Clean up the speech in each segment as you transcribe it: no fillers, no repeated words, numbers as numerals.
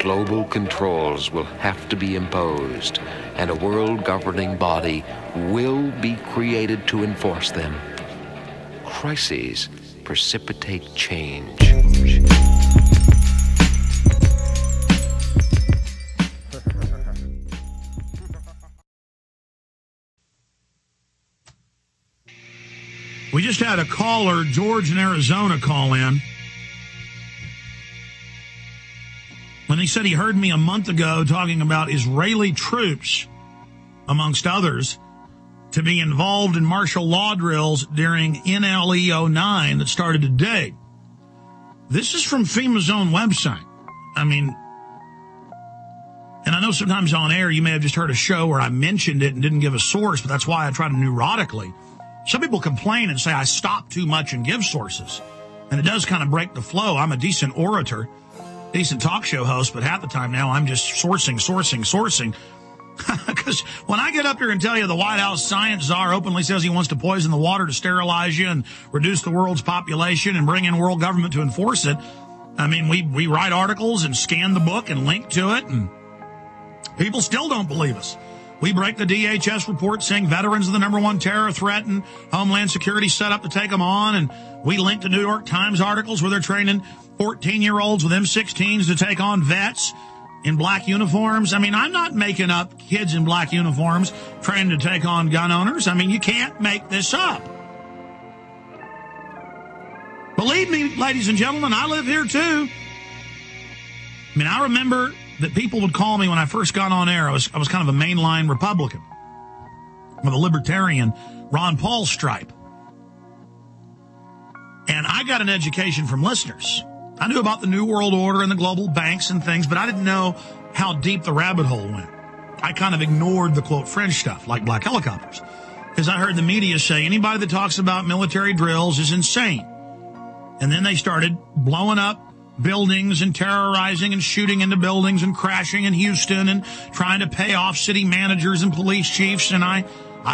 global controls will have to be imposed, and a world governing body will be created to enforce them. Crises precipitate change. We just had a caller, George in Arizona, call in. And he said he heard me a month ago talking about Israeli troops, amongst others, to be involved in martial law drills during NLE 09 that started today. This is from FEMA's own website. I mean, and I know sometimes on air you may have just heard a show where I mentioned it and didn't give a source, but that's why I try to neurotically. Some people complain and say I stop too much and give sources. And it does kind of break the flow. I'm a decent orator, decent talk show host, but half the time now I'm just sourcing. Because when I get up here and tell you the White House science czar openly says he wants to poison the water to sterilize you and reduce the world's population and bring in world government to enforce it, I mean, we write articles and scan the book and link to it, and people still don't believe us. We break the DHS report saying veterans are the #1 terror threat and Homeland Security set up to take them on. And we link to New York Times articles where they're training 14-year-olds with M16s to take on vets in black uniforms. I mean, I'm not making up kids in black uniforms trained to take on gun owners. I mean, you can't make this up. Believe me, ladies and gentlemen, I live here too. I mean, I remember that people would call me when I first got on air. I was kind of a mainline Republican with a libertarian Ron Paul stripe. And I got an education from listeners. I knew about the New World Order and the global banks and things, but I didn't know how deep the rabbit hole went. I kind of ignored the, quote, fringe stuff, like black helicopters, because I heard the media say anybody that talks about military drills is insane. And then they started blowing up buildings and terrorizing and shooting into buildings and crashing in Houston and trying to pay off city managers and police chiefs. And I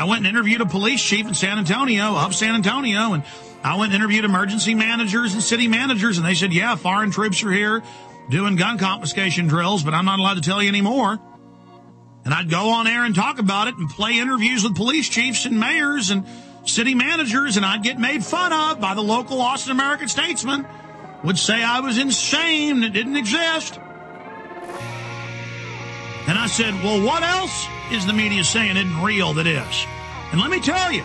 went and interviewed a police chief in San Antonio, and I went and interviewed emergency managers and city managers, and they said, yeah, foreign troops are here doing gun confiscation drills, but I'm not allowed to tell you anymore. And I'd go on air and talk about it and play interviews with police chiefs and mayors and city managers, and I'd get made fun of by the local Austin American Statesman. Would say I was insane and it didn't exist. And I said, well, what else is the media saying isn't real that is? And let me tell you,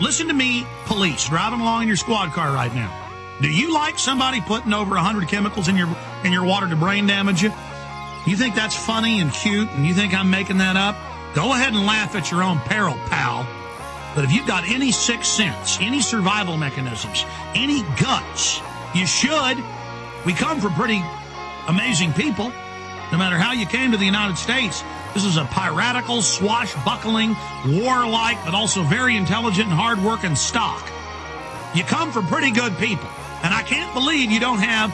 listen to me, police, driving along in your squad car right now. Do you like somebody putting over 100 chemicals in your water to brain damage you? You think that's funny and cute and you think I'm making that up? Go ahead and laugh at your own peril, pal. But if you've got any sixth sense, any survival mechanisms, any guts, you should. We come from pretty amazing people. No matter how you came to the United States, this is a piratical, swashbuckling, warlike, but also very intelligent and hardworking stock. You come from pretty good people. And I can't believe you don't have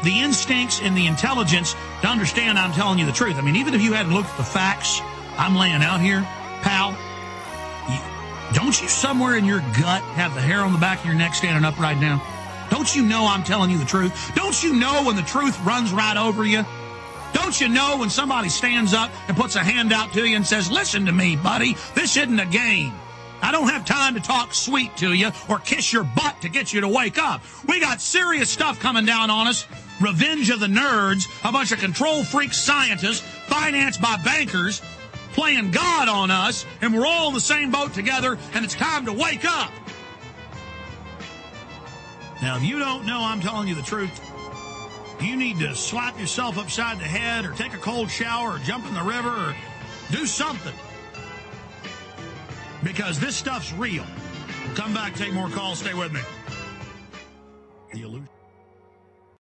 the instincts and the intelligence to understand I'm telling you the truth. I mean, even if you hadn't looked at the facts I'm laying out here, pal, don't you somewhere in your gut have the hair on the back of your neck standing up right now? Don't you know I'm telling you the truth? Don't you know when the truth runs right over you? Don't you know when somebody stands up and puts a hand out to you and says, listen to me, buddy, this isn't a game. I don't have time to talk sweet to you or kiss your butt to get you to wake up. We got serious stuff coming down on us. Revenge of the nerds, a bunch of control freak scientists financed by bankers playing God on us, and we're all in the same boat together, and it's time to wake up. Now, if you don't know I'm telling you the truth, you need to slap yourself upside the head or take a cold shower or jump in the river or do something. Because this stuff's real. We'll come back, take more calls. Stay with me. The illusion.